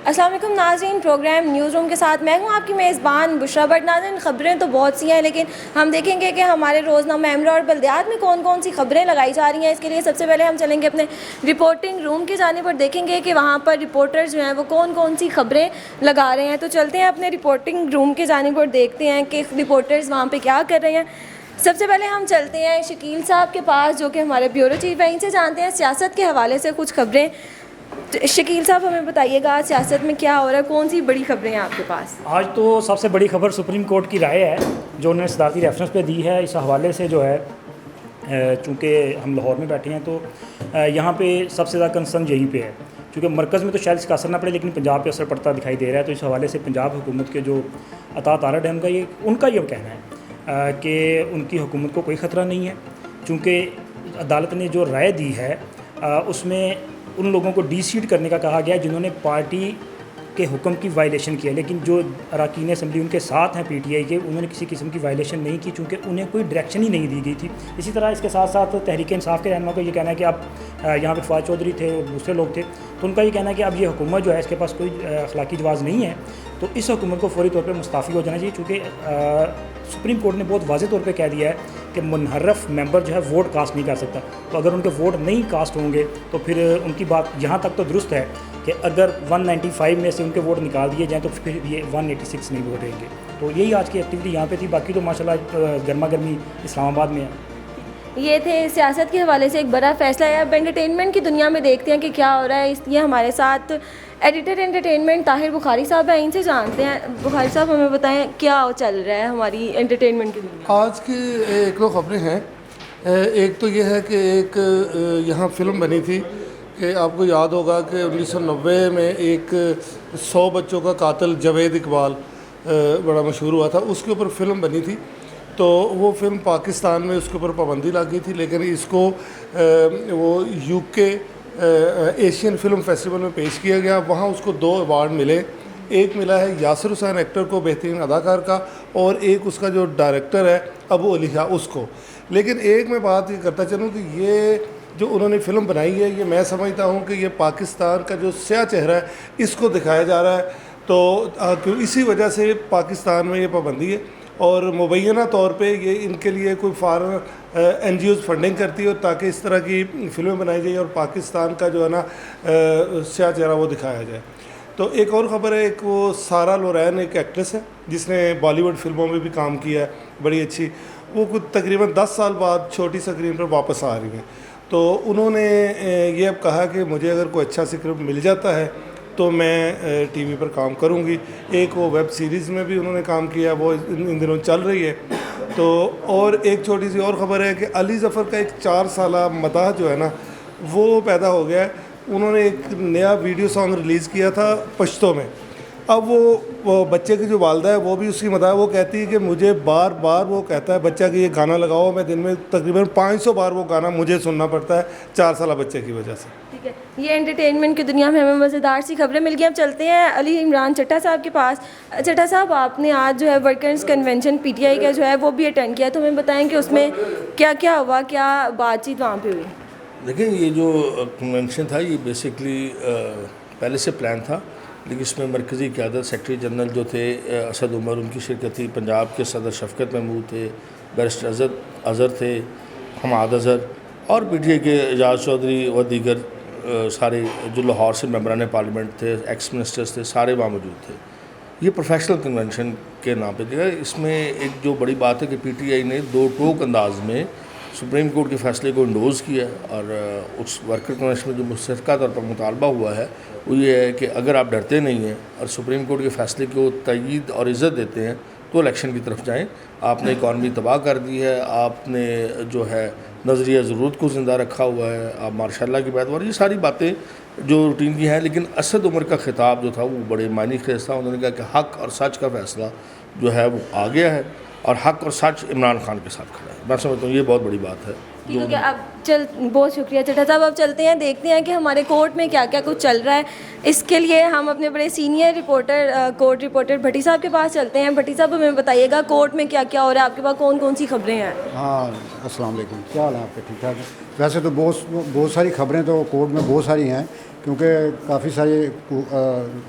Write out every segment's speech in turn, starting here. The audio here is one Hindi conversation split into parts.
अस्सलाम वालेकुम नाज़रीन, प्रोग्राम न्यूज़ रूम के साथ मैं हूं आपकी मेज़बान बुशरा भट्ट। नाज़रीन, ख़बरें तो बहुत सी हैं, लेकिन हम देखेंगे कि हमारे रोज़नामा एमरा और बल्दियात में कौन कौन सी ख़बरें लगाई जा रही हैं। इसके लिए सबसे पहले हम चलेंगे अपने रिपोर्टिंग रूम की जानिब और देखेंगे कि वहाँ पर रिपोर्टर्स जो हैं वो कौन कौन सी ख़बरें लगा रहे हैं। तो चलते हैं अपने रिपोर्टिंग रूम की जानिब और देखते हैं कि रिपोर्टर्स वहाँ पर क्या कर रहे हैं। सबसे पहले हम चलते हैं शकील साहब के पास, जो कि हमारे ब्यूरो चीफ हैं। इनसे जानते हैं सियासत के हवाले से कुछ खबरें। तो शकील साहब, हमें बताइएगा सियासत में क्या हो रहा है, कौन सी बड़ी खबरें हैं आपके पास? आज तो सबसे बड़ी खबर सुप्रीम कोर्ट की राय है जो उन्होंने सदारती रेफरेंस पे दी है। इस हवाले से जो है, चूँकि हम लाहौर में बैठे हैं तो यहाँ पे सबसे ज़्यादा कंसर्न यहीं पे है। चूँकि मरकज़ में तो शायद इसका असर ना पड़े, लेकिन पंजाब पे असर पड़ता दिखाई दे रहा है। तो इस हवाले से पंजाब हुकूमत के जो अता तारड़ है उनका ये कहना है कि उनकी हुकूमत को कोई ख़तरा नहीं है, चूँकि अदालत ने जो राय दी है उसमें उन लोगों को डी-सीट करने का कहा गया जिन्होंने पार्टी के हुक्म की वायलेशन किया। लेकिन जो अरकान असम्बली उनके साथ हैं पीटीआई के, उन्होंने किसी किस्म की वायलेशन नहीं की, चूँकि उन्हें कोई डायरेक्शन ही नहीं दी गई थी। इसी तरह इसके साथ साथ तहरीक इंसाफ के रहनुमा का ये कहना है कि अब यहाँ पे फवाद चौधरी थे और दूसरे लोग थे, तो उनका ये कहना है कि अब ये हुकूमत जो है इसके पास कोई अखलाकी जवाज़ नहीं है, तो इस हुकूमत को फौरी तौर पर मुस्ताफ़ी हो जाना चाहिए। चूँकि सुप्रीम कोर्ट ने बहुत वाज़ेह तौर पे कह दिया है कि मुनहर्रफ मेंबर जो है वोट कास्ट नहीं कर सकता। तो अगर उनके वोट नहीं कास्ट होंगे तो फिर उनकी बात यहाँ तक तो दुरुस्त है कि अगर 195 में से उनके वोट निकाल दिए जाएँ तो फिर ये 186 नहीं वोट रहेंगे। तो यही आज की एक्टिविटी यहाँ पे थी। बाकी तो माशाल्लाह गर्मा गर्मी इस्लामाबाद में है। ये थे सियासत के हवाले से एक बड़ा फैसला है। अब एंटरटेनमेंट की दुनिया में देखते हैं कि क्या हो रहा है। इसलिए हमारे साथ एडिटर एंटरटेनमेंट ताहिर बुखारी साहब हैं, इनसे जानते हैं। बुखारी साहब, हमें बताएं क्या चल रहा है हमारी एंटरटेनमेंट की दुनिया? आज की एक दो खबरें हैं। एक तो ये है कि एक यहाँ फ़िल्म बनी थी कि आपको याद होगा कि 1990 में एक 100 बच्चों का कातिल जावेद इकबाल बड़ा मशहूर हुआ था, उसके ऊपर फ़िल्म बनी थी। तो वो फ़िल्म पाकिस्तान में उसके ऊपर पाबंदी लगी थी, लेकिन इसको वो यूके एशियन फ़िल्म फेस्टिवल में पेश किया गया। वहाँ उसको 2 अवार्ड मिले। एक मिला है यासिर हुसैन एक्टर को बेहतरीन अदाकार का, और एक उसका जो डायरेक्टर है अबू अली शाह उसको। लेकिन एक मैं बात ये करता चलूँ कि ये जो उन्होंने फ़िल्म बनाई है, ये मैं समझता हूँ कि ये पाकिस्तान का जो स्याह चेहरा है इसको दिखाया जा रहा है। तो क्यों इसी वजह से पाकिस्तान में ये पाबंदी है, और मुबैना तौर पे ये इनके लिए कोई फॉरेन NGOs फंडिंग करती है ताकि इस तरह की फ़िल्में बनाई जाए और पाकिस्तान का जो है ना स्याह चेहरा वो दिखाया जाए। तो एक और ख़बर है, एक वो सारा लोरैन एक एक्ट्रेस है जिसने बॉलीवुड फिल्मों में भी काम किया है, बड़ी अच्छी। वो कुछ तकरीबन 10 साल बाद छोटी स्क्रीन पर वापस आ रही हैं। तो उन्होंने ये अब कहा कि मुझे अगर कोई अच्छा स्क्रिप्ट मिल जाता है तो मैं टीवी पर काम करूंगी। एक वो वेब सीरीज़ में भी उन्होंने काम किया, वो इन दिनों चल रही है। तो और एक छोटी सी और ख़बर है कि अली ज़फ़र का एक 4 साला मदाह जो है ना वो पैदा हो गया है। उन्होंने एक नया वीडियो सॉन्ग रिलीज़ किया था पश्तो में। अब वो बच्चे की जो वालदा है वो भी उसकी मदाह, वो कहती है कि मुझे बार बार वो कहता है बच्चा कि ये गाना लगाओ, मैं दिन में तकरीबन 500 बार वो गाना मुझे सुनना पड़ता है 4 साला बच्चे की वजह से। ठीक है, ये एंटरटेनमेंट की दुनिया में हमें मज़ेदार सी खबरें मिल गई। अब चलते हैं अली इमरान चट्टा साहब के पास। चट्टा साहब, आपने आज जो है वर्कर्स कन्वेंशन PTI का जो है वो भी अटेंड किया, तो हमें बताएं कि उसमें क्या क्या हुआ, क्या बातचीत वहाँ पे हुई? देखिए, ये जो कन्वेंशन था ये बेसिकली पहले से प्लान था, लेकिन इसमें मरकज़ी क़यादत सेक्रेटरी जनरल जो थे असद उमर, उनकी शिरकत थी। पंजाब के सदर शफ़कत महमूद थे, बैरिस्टर अज़हर थे, हमाद अज़हर, और PTI के एजाज़ चौधरी व दीगर सारे जो लाहौर से मेंबरान पार्लियामेंट थे, एक्स मिनिस्टर्स थे, सारे वहाँ मौजूद थे। ये प्रोफेशनल कन्वेंशन के नाम पे दिया। इसमें एक जो बड़ी बात है कि PTI ने 2 टोक अंदाज में सुप्रीम कोर्ट के फ़ैसले को इंडोज़ किया, और उस वर्कर कन्वेंशन में जो मुश्तरका तौर पर मुतालबा हुआ है वो ये है कि अगर आप डरते नहीं हैं और सुप्रीम कोर्ट के फ़ैसले को तयीद और इज़्ज़त देते हैं तो इलेक्शन की तरफ जाएं। आपने इकॉनमी तबाह कर दी है, आपने जो है नज़रिया ज़रूरत को ज़िंदा रखा हुआ है, आप माशाल्लाह की बात, और ये सारी बातें जो रूटीन की हैं। लेकिन असद उमर का खिताब जो था वो बड़े मायने खेज था। उन्होंने कहा कि हक़ और सच का फ़ैसला जो है वो आ गया है, और हक़ और सच इमरान खान के साथ खड़ा है। मैं समझता हूँ ये बहुत बड़ी बात है। ठीक है, अब बहुत शुक्रिया चट्टा साहब। अब चलते हैं, देखते हैं कि हमारे कोर्ट में क्या क्या कुछ चल रहा है। इसके लिए हम अपने बड़े सीनियर कोर्ट रिपोर्टर भट्टी साहब के पास चलते हैं। भट्टी साहब, हमें बताइएगा कोर्ट में क्या क्या हो रहा है, आपके पास कौन कौन सी खबरें हैं? हाँ, अस्सलाम वालेकुम, क्या हाल है आपके? ठीक ठाक है। वैसे तो बहुत सारी खबरें तो कोर्ट में बहुत सारी हैं, क्योंकि काफ़ी सारी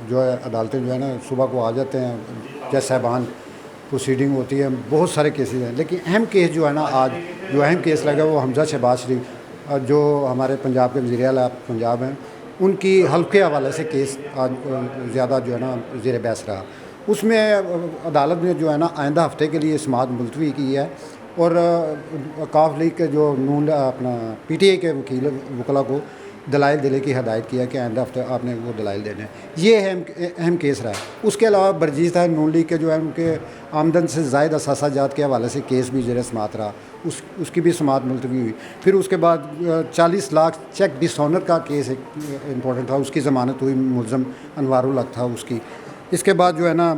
जो है अदालतें जो है ना सुबह को आ जाते हैं, जज साहबान प्रोसीडिंग होती है, बहुत सारे केसेस हैं। लेकिन अहम केस जो है ना आज जो अहम केस लगा वो हमजा शहबाज शरीफ जो हमारे पंजाब के वज़ीर आला पंजाब हैं, उनकी हल्फ के हवाले से केस आज ज़्यादा जो है ना ज़ेर बहस रहा। उसमें अदालत ने जो है ना आइंदा हफ्ते के लिए समाअत मुलतवी की है और काफ लीग के जो नून अपना PTI के वकील वकला को दलाइल देने की हदायत किया कि आइंदा हफ्ते आपने वो दलाइल देने हैं। ये अहम केस रहा है। उसके अलावा बर्जीज था नून लीग के जो है उनके आमदन से ज़ायद असासाजात के हवाले से केस भी ज़ेर समाअत रहा, उसकी भी समाअत मुलतवी हुई। फिर उसके बाद 40 लाख चेक डिसऑनर का केस एक इम्पोर्टेंट था, उसकी ज़मानत हुई, मुलज़म अनवारुल हक था उसकी। इसके बाद जो है ना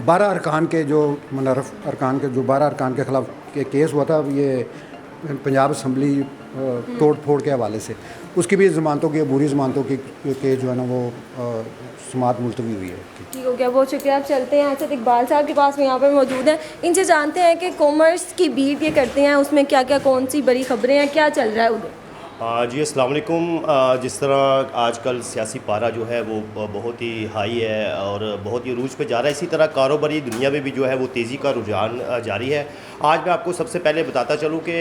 12 अरकान के जो मुनर्रफ अरकान के जो 12 अरकान के ख़िलाफ़ केस हुआ था, ये पंजाब असम्बली तोड़ फोड़ के हवाले से, उसकी भी ज़मानतों की बुरी ज़मानतों की केस जो है ना वो समाअत मुलतवी हुई है। ठीक हो गया, बहुत शुक्रिया। आप चलते हैं असद इकबाल साहब के पास में, यहाँ पर मौजूद हैं। इनसे जानते हैं कि कॉमर्स की बीट ये करते हैं, उसमें क्या क्या कौन सी बड़ी खबरें हैं, क्या चल रहा है उधर? जी अस्सलाम वालेकुम। जिस तरह आजकल सियासी पारा जो है वो बहुत ही हाई है और बहुत ही अरूज पे जा रहा है, इसी तरह कारोबारी दुनिया में भी जो है वो तेज़ी का रुझान जारी है। आज मैं आपको सबसे पहले बताता चलूँ कि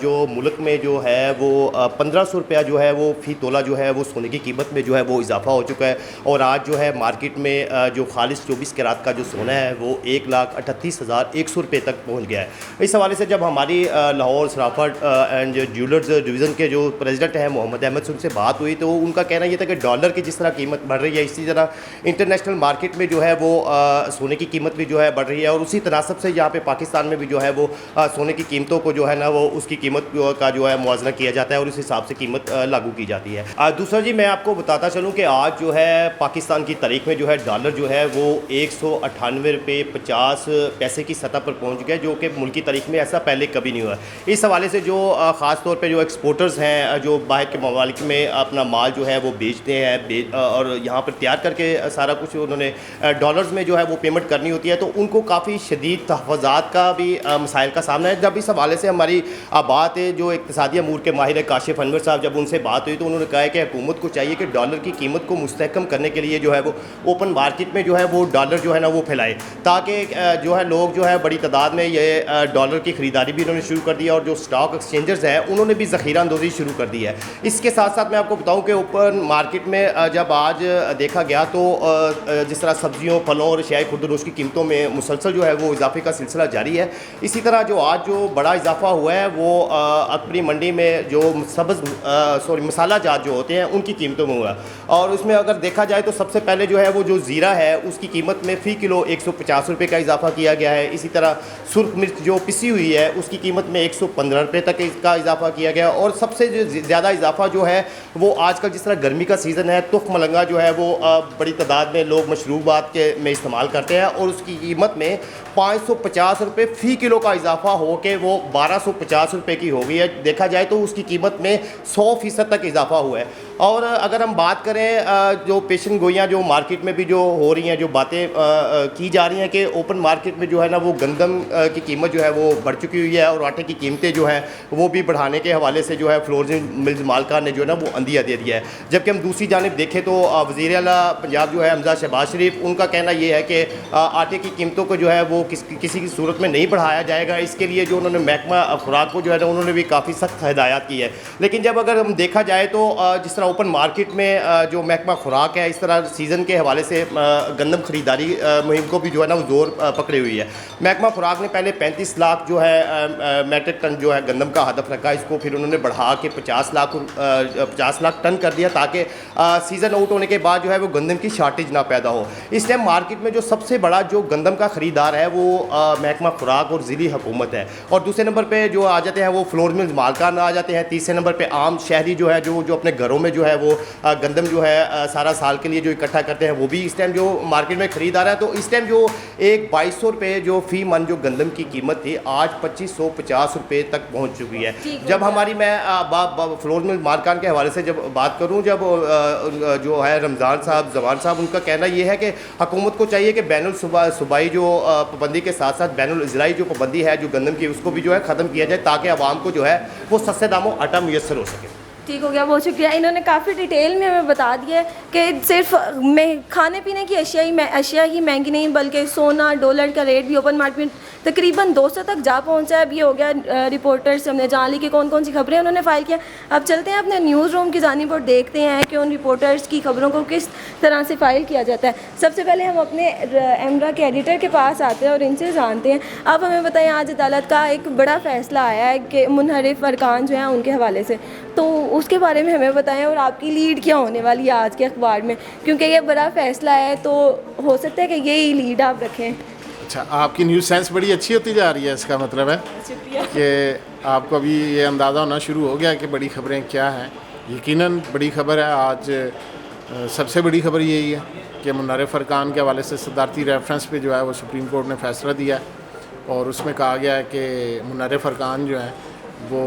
जो मुल्क में जो है वो 1500 रुपया जो है वो फ़ी तोला जो है वो सोने की कीमत में जो है वो इजाफा हो चुका है और आज जो है मार्केट में जो खालिस 24 कैरात का जो सोना है वो 1,38,100 रुपये तक पहुँच गया है। इस हवाले से जब हमारी लाहौर सराफत एंड ज्वेलर्स डिवीज़न के जो प्रेसिडेंट हैं मोहम्मद अहमद से उनसे बात हुई तो उनका कहना ये था कि डॉलर की जिस तरह कीमत बढ़ रही है, इसी तरह इंटरनेशनल मार्केट में जो है वो सोने की कीमत भी जो है बढ़ रही है और उसी तनासब से यहाँ पे पाकिस्तान में भी जो है वो सोने की कीमतों को जो है ना वो उसकी कीमत का जो है मुआवजा किया जाता है और उस हिसाब से कीमत लागू की जाती है। दूसरा जी मैं आपको बताता चलूँ कि आज जो है पाकिस्तान की तारीख में जो है डॉलर जो है वो 198 रुपये 50 पैसे की सतह पर पहुँच गया, जो कि मुल्क की तारीख में ऐसा पहले कभी नहीं हुआ। इस हवाले से जो ख़ास तौर पर जो एक्सपोर्टर्स हैं जो बाहर के ममालिक में अपना माल जो है वो बेचते हैं और यहाँ पर तैयार करके सारा कुछ उन्होंने डॉलर्स में जो है वो पेमेंट करनी होती है, तो उनको काफ़ी शदीद तहफ़्फ़ुज़ात का भी मसाइल का सामना है। जब इस हवाले से हमारी बात है जो इक़्तिसादी अमूर के माहिर काशिफ़ अनवर साहब, जब उनसे बात हुई तो उन्होंने कहा है कि हुकूमत को चाहिए कि डॉलर की कीमत को मुस्तहकम करने के लिए जो है वो ओपन मार्केट में जो है वो डॉलर जो है ना वो फैलाए, ताकि जो है लोग जो है बड़ी तादाद में ये डॉलर की ख़रीदारी भी उन्होंने शुरू कर दी और जो स्टॉक एक्सचेंजर्स हैं उन्होंने भी ज़ख़ीरा अंदोज़ी शुरू कर दी है। इसके साथ साथ मैं आपको बताऊं कि ओपन मार्केट में जब आज देखा गया तो जिस तरह सब्जियों, फलों और अशियाई खुर्द-ओ-नोश की कीमतों में मुसलसल जो है वो इजाफे का सिलसिला जारी है। इसी तरह जो आज जो बड़ा इजाफा हुआ है वो अपनी मंडी में जो मसाला जात जो होते हैं उनकी कीमतों में हुआ और उसमें अगर देखा जाए तो सबसे पहले जो है वो जो ज़ीरा है उसकी कीमत में फ़ी किलो 150 रुपये का इजाफा किया गया है। इसी तरह सुर्ख मिर्च जो पिसी हुई है उसकी कीमत में 115 रुपये तक इसका इजाफा किया गया और सबसे जो ज़्यादा इजाफा जो है वो आजकल जिस तरह गर्मी का सीज़न है, तुफ़ मलंगा जो है वो बड़ी तादाद में लोग मशरूबात के में इस्तेमाल करते हैं और उसकी कीमत में 550 रुपये फ़ी किलो का इजाफा हो के वो 1250 रुपये की हो गई है। देखा जाए तो उसकी कीमत में 100% तक इजाफा हुआ है। और अगर हम बात करें जो पेशन गोइयाँ जो मार्केट में भी जो हो रही हैं, जो बातें की जा रही हैं कि ओपन मार्केट में जो है ना वो गंदम की कीमत जो है वो बढ़ चुकी हुई है और आटे की कीमतें जो हैं वो भी बढ़ाने के हवाले से जो है फ्लोर मिल्स मालकान ने जो है ना वो अंदिया दे दिया है। जबकि हम दूसरी जानिब देखें तो वज़ीर आला पंजाब जो है हमजा शहबाज शरीफ, उनका कहना ये है कि आटे की कीमतों को जो है वो किसी की सूरत में नहीं बढ़ाया जाएगा। इसके लिए जो उन्होंने महकमा खुराक को जो है ना उन्होंने भी काफ़ी सख्त हिदायत की है। लेकिन जब अगर हम देखा जाए तो जिस तरह ओपन मार्केट में जो महकमा खुराक है, इस तरह सीज़न के हवाले से गंदम खरीदारी मुहिम को भी जो है ना वो जोर पकड़ी हुई है। महकमा खुराक ने पहले 35 लाख जो है मैट्रिक टन जो है गंदम का हदफ रखा, इसको फिर उन्होंने बढ़ा के 50 लाख टन कर दिया ताकि सीज़न आउट होने के बाद जो है वो गंदम की शार्टेज ना पैदा हो। इस टाइम मार्केट में जो सबसे बड़ा जो गंदम का ख़रीदार है वो महकमा खुराक और ज़िली हुकूमत है और दूसरे नंबर पे जो आ जाते हैं वो फ्लोर मिल्स मालकान आ जाते हैं। तीसरे नंबर पे आम शहरी जो है जो अपने घरों में जो है वो गंदम जो है सारा साल के लिए जो इकट्ठा करते हैं वो भी इस टाइम जो मार्केट में ख़रीद आ रहा है। तो इस टाइम जो एक 2200 रुपये जो फ़ी मन जो गंदम की कीमत थी आज 2550 रुपये तक पहुँच चुकी है। जब हमारी मैं फ्लोर मिल मालकान के हवाले से जब बात करूँ, जब जो है रमज़ान साहब जवान साहब, उनका कहना यह है कि हुकूमत को चाहिए कि बैनुल सूबाई जो पाबंदी के साथ साथ बैनुल इज़राई जो पाबंदी है जो गंदम की, उसको भी जो है ख़त्म किया जाए ताकि आवाम को जो है वो सस्ते दामों आटा मुयस्सर हो सके। ठीक हो गया, बहुत शुक्रिया। इन्होंने काफ़ी डिटेल में हमें बता दिया है कि सिर्फ खाने पीने की अशिया ही महंगी नहीं, बल्कि सोना डॉलर का रेट भी ओपन मार्केट में तकरीबन 200 तक जा पहुंचा है। अब ये हो गया रिपोर्टर्स हमने जान ली कि कौन कौन सी खबरें उन्होंने फ़ाइल किया। अब चलते हैं अपने न्यूज़ रूम की जानिब और देखते हैं कि उन रिपोर्टर्स की खबरों को किस तरह से फ़ाइल किया जाता है। सबसे पहले हम अपने एमरा के एडिटर के पास आते हैं और इनसे जानते हैं। आप हमें बताएं, आज अदालत का एक बड़ा फ़ैसला आया है कि मुनहरिफ अरकान जो हैं उनके हवाले से, तो उसके बारे में हमें बताएं और आपकी लीड क्या होने वाली है आज के अखबार में, क्योंकि ये बड़ा फ़ैसला है तो हो सकता है कि यही लीड आप रखें। अच्छा, आपकी न्यूज़ सेंस बड़ी अच्छी होती जा रही है, इसका मतलब है कि आपको अभी ये अंदाज़ा होना शुरू हो गया कि बड़ी खबरें क्या हैं। यकीनन बड़ी खबर है। आज सबसे बड़ी खबर यही है कि मुनहरिफ अरकान के हवाले से सदारती रेफरेंस पे जो है वो सुप्रीम कोर्ट ने फ़ैसला दिया है और उसमें कहा गया है कि मुनहरिफ अरकान जो हैं वो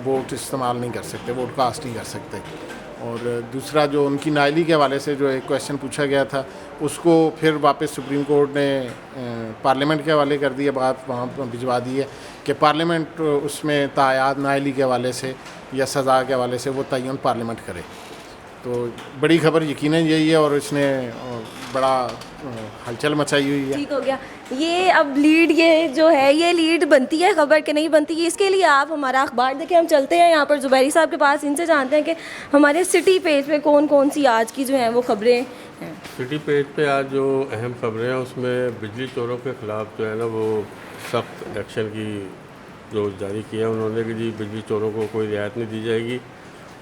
वोट इस्तेमाल नहीं कर सकते, वोट कास्ट नहीं कर सकते। और दूसरा जो उनकी नाअहली के हवाले से जो एक क्वेश्चन पूछा गया था उसको फिर वापस सुप्रीम कोर्ट ने पार्लियामेंट के हवाले कर दिया, बात वहाँ पर भिजवा दी है कि पार्लियामेंट उसमें तायाद नाअहली के हवाले से या सज़ा के हवाले से वो तयन पार्लियामेंट करे। तो बड़ी खबर यकीनन यही है और इसने बड़ा हलचल मचाई हुई है। ठीक हो गया। ये अब लीड ये जो है ये लीड बनती है खबर के नहीं बनती है, इसके लिए आप हमारा अखबार देखें। हम चलते हैं यहाँ पर ज़ुबैरी साहब के पास, इनसे जानते हैं कि हमारे सिटी पेज पे कौन कौन सी आज की जो हैं वो खबरें हैं। सिटी पेज पे आज जो अहम खबरें हैं उसमें बिजली चोरों के ख़िलाफ़ जो है ना वो सख्त एक्शन की जो जारी किया है उन्होंने कि जी बिजली चोरों को कोई रियायत नहीं दी जाएगी।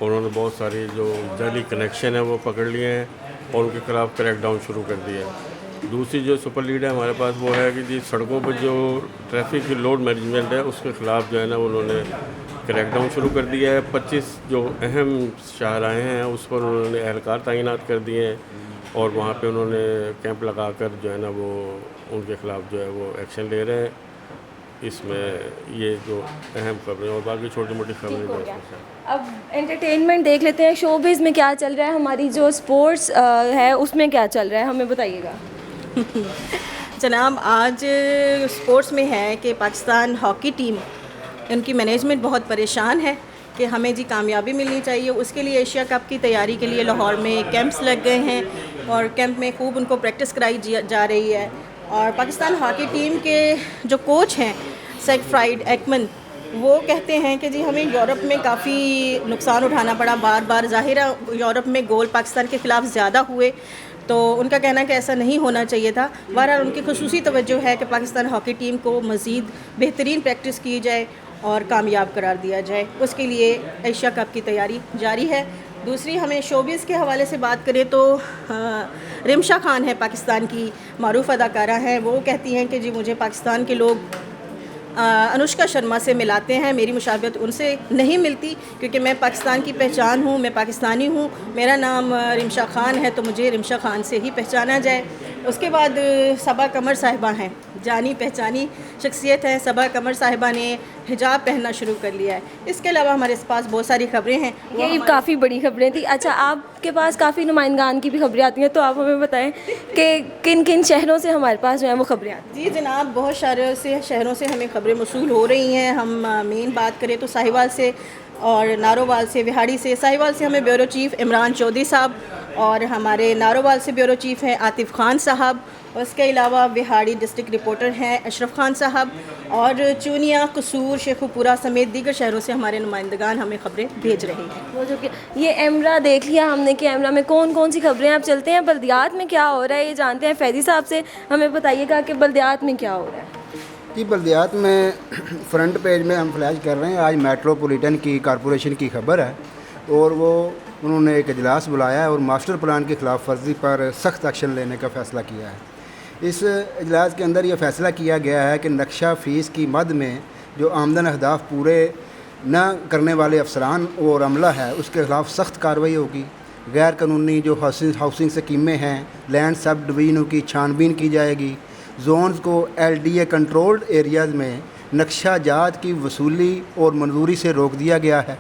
उन्होंने बहुत सारे जो जाली कनेक्शन है वो पकड़ लिए हैं और उनके ख़िलाफ़ क्रैकडाउन शुरू कर दिया है। दूसरी जो सुपर लीड है हमारे पास वो है कि जी सड़कों पर जो ट्रैफिक की लोड मैनेजमेंट है उसके ख़िलाफ़ जो है ना उन्होंने क्रैकडाउन शुरू कर दिया है। 25 जो अहम शाहराहें हैं उस पर उन्होंने एहलकार तैनात कर दिए हैं और वहाँ पे उन्होंने कैंप लगा कर जो है ना वो उनके ख़िलाफ़ जो है वो एक्शन ले रहे हैं। इसमें ये जो अहम खबरें और बाकी छोटी मोटी खबरें। अब एंटरटेनमेंट देख लेते हैं, शोबिज़ में क्या चल रहा है, हमारी जो स्पोर्ट्स है उसमें क्या चल रहा है, हमें बताइएगा। जनाब, आज स्पोर्ट्स में है कि पाकिस्तान हॉकी टीम, उनकी मैनेजमेंट बहुत परेशान है कि हमें जी कामयाबी मिलनी चाहिए। उसके लिए एशिया कप की तैयारी के लिए लाहौर में कैंप्स लग गए हैं और कैंप में खूब उनको प्रैक्टिस कराई जा रही है। और पाकिस्तान हॉकी टीम के जो कोच हैं सेगफ्राइड एक्मन, वो कहते हैं कि जी हमें यूरोप में काफ़ी नुकसान उठाना पड़ा, बार बार ज़ाहिर है यूरोप में गोल पाकिस्तान के ख़िलाफ़ ज़्यादा हुए, तो उनका कहना है कि ऐसा नहीं होना चाहिए था। बहरहाल उनकी खुसूसी तवज्जो है कि पाकिस्तान हॉकी टीम को मज़ीद बेहतरीन प्रैक्टिस की जाए और कामयाब करार दिया जाए। उसके लिए एशिया कप की तैयारी जारी है। दूसरी हमें शोबिज़ के हवाले से बात करें तो रिमशा खान है, पाकिस्तान की मारूफ अदाकारा हैं, वो कहती हैं कि जी मुझे पाकिस्तान के लोग अनुष्का शर्मा से मिलाते हैं, मेरी मुशाबहत उनसे नहीं मिलती क्योंकि मैं पाकिस्तान की पहचान हूँ, मैं पाकिस्तानी हूँ, मेरा नाम रिमशा खान है तो मुझे रिमशा खान से ही पहचाना जाए। उसके बाद सबा कमर साहिबा हैं, जानी पहचानी शख्सियत है। सबा कमर साहिबा ने हिजाब पहनना शुरू कर लिया है। इसके अलावा हमारे पास बहुत सारी खबरें हैं, यही काफ़ी बड़ी खबरें थी। अच्छा, आपके पास काफ़ी नुमाइंदगान की भी खबरें आती हैं, तो आप हमें बताएं कि किन किन शहरों से हमारे पास जो है वो खबरें आती हैं। जी जनाब, बहुत सारे शहरों से हमें खबरें मौसूल हो रही हैं। हम मेन बात करें तो साहिवाल से और नारोवाल से, विहाड़ी से। साहिवाल से हमें ब्यूरो चीफ़ इमरान चौधरी साहब और हमारे नारोवाल से ब्यूरो चीफ़ हैं आतिफ़ खान साहब। उसके अलावा विहाड़ी डिस्ट्रिक्ट रिपोर्टर हैं अशरफ खान साहब और चूनिया, कसूर, शेखुपुरा समेत दीगर शहरों से हमारे नुमाइंदगान हमें खबरें भेज रहे हैं। वो जो कि ये एमरा देख लिया हमने कि एमरा में कौन कौन सी खबरें हैं। अब चलते हैं बल्दियात में क्या हो रहा है, ये जानते हैं फैज़ी साहब से। हमें बताइएगा कि बल्दियात में क्या हो रहा है। जी, बल्दियात में फ्रंट पेज में हम फ्लैश कर रहे हैं। आज मेट्रोपॉलिटन की कॉरपोरेशन की खबर है और वो उन्होंने एक इजलास बुलाया है और मास्टर प्लान की खिलाफ वर्जी पर सख्त एक्शन लेने का फ़ैसला किया है। इस इजलास के अंदर ये फ़ैसला किया गया है कि नक्शा फ़ीस की मद में जो आमदन अहदाफ पूरे न करने वाले अफसरान और अमला है उसके ख़िलाफ़ सख्त कार्रवाई होगी। गैर कानूनी जो हाउसिंग स्कीमें हैं, लैंड सब डिवीज़नों की छानबीन की जाएगी। जोन्स को LDA कंट्रोल्ड एरियाज़ में नक्शा जात की वसूली और मंजूरी से रोक दिया गया है।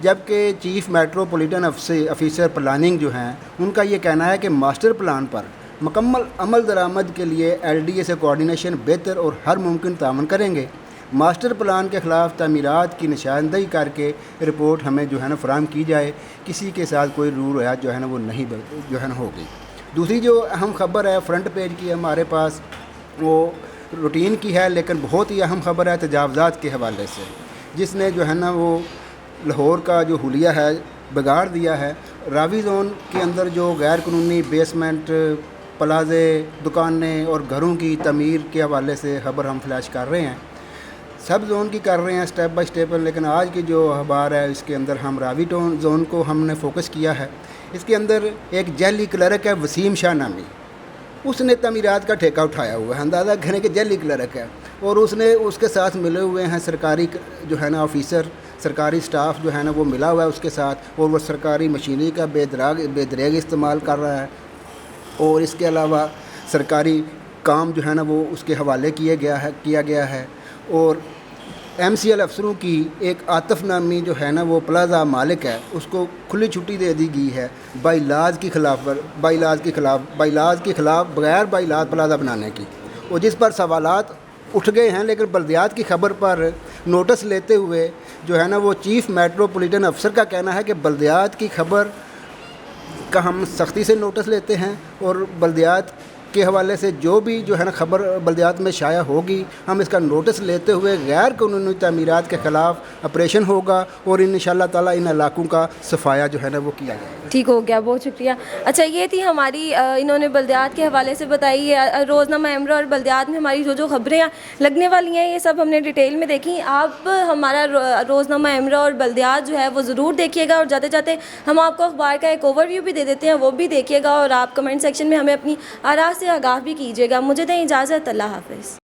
जबकि चीफ़ मेट्रोपॉलिटन ऑफिसर प्लानिंग जो हैं उनका ये कहना है कि मास्टर प्लान पर मुकम्मल अमल दरामद के लिए LDA से कोऑर्डिनेशन बेहतर और हर मुमकिन तामन करेंगे। मास्टर प्लान के ख़िलाफ़ तमीरात की निशानदही करके रिपोर्ट हमें जो है ना फराहम की जाए, किसी के साथ कोई रूल रियायत जो है ना वो नहीं जो है ना होगी। दूसरी जो अहम ख़बर है फ्रंट पेज की हमारे पास, वो रूटीन की है लेकिन बहुत ही अहम ख़बर है तजावज़ात के हवाले से, जिसने जो है ना वो लाहौर का जो हुलिया है बिगाड़ दिया है। रावी जोन के अंदर जो गैर कानूनी बेसमेंट, प्लाजे, दुकानें और घरों की तमीर के हवाले से खबर हम फ्लैश कर रहे हैं, सब जोन की कर रहे हैं स्टेप बाय स्टेप, लेकिन आज की जो अखबार है इसके अंदर हम रावी जोन को हमने फोकस किया है। इसके अंदर एक जैली क्लर्क है वसीम शाह नामी, उसने तमीरात का ठेका उठाया हुआ है, अंदाज़ा करें कि जैली क्लर्क है, और उसने उसके साथ मिले हुए हैं सरकारी जो है ना ऑफिसर, सरकारी स्टाफ जो है ना वो मिला हुआ है उसके साथ, और वो सरकारी मशीनरी का बेदरेग इस्तेमाल कर रहा है, और इसके अलावा सरकारी काम जो है ना वो उसके हवाले किया गया है। और MCL अफसरों की एक आतिफ नामी जो है ना वो प्लाजा मालिक है, उसको खुली छुट्टी दे दी गई है बाइलाज के ख़िलाफ़ बग़ैर बाइलाज प्लाजा बनाने की, और जिस पर सवालात उठ गए हैं। लेकिन बल्दियात की खबर पर नोटिस लेते हुए जो है ना वो चीफ़ मेट्रोपॉलिटन अफसर का कहना है कि बल्दियात की खबर का हम सख्ती से नोटिस लेते हैं, और बल्दियात के हवाले से जो भी जो है ना खबर बल्दियात में शाया होगी हम इसका नोटिस लेते हुए गैर कानूनी तमीरात के ख़िलाफ़ ऑपरेशन होगा, और इंशाअल्लाह ताला इन इलाकों का सफाया जो है ना वो किया जाएगा। ठीक हो गया, बहुत शुक्रिया। अच्छा, ये थी हमारी इन्होंने बल्दियात के हवाले से बताई है, रोज़नामा एमरा और बल्दियात में हमारी जो खबरें लगने वाली हैं ये सब हमने डिटेल में देखी। आप हमारा रोज़नामा एमरा और बल्दियात जो है वो ज़रूर देखिएगा, और जाते जाते हम आपको अखबार का एक ओवरव्यू भी दे देते हैं, वो भी देखिएगा, और आप कमेंट सेक्शन में हमें अपनी आरा से आगाह भी कीजिएगा। मुझे दें इजाज़त, अल्लाह हाफ़िज़।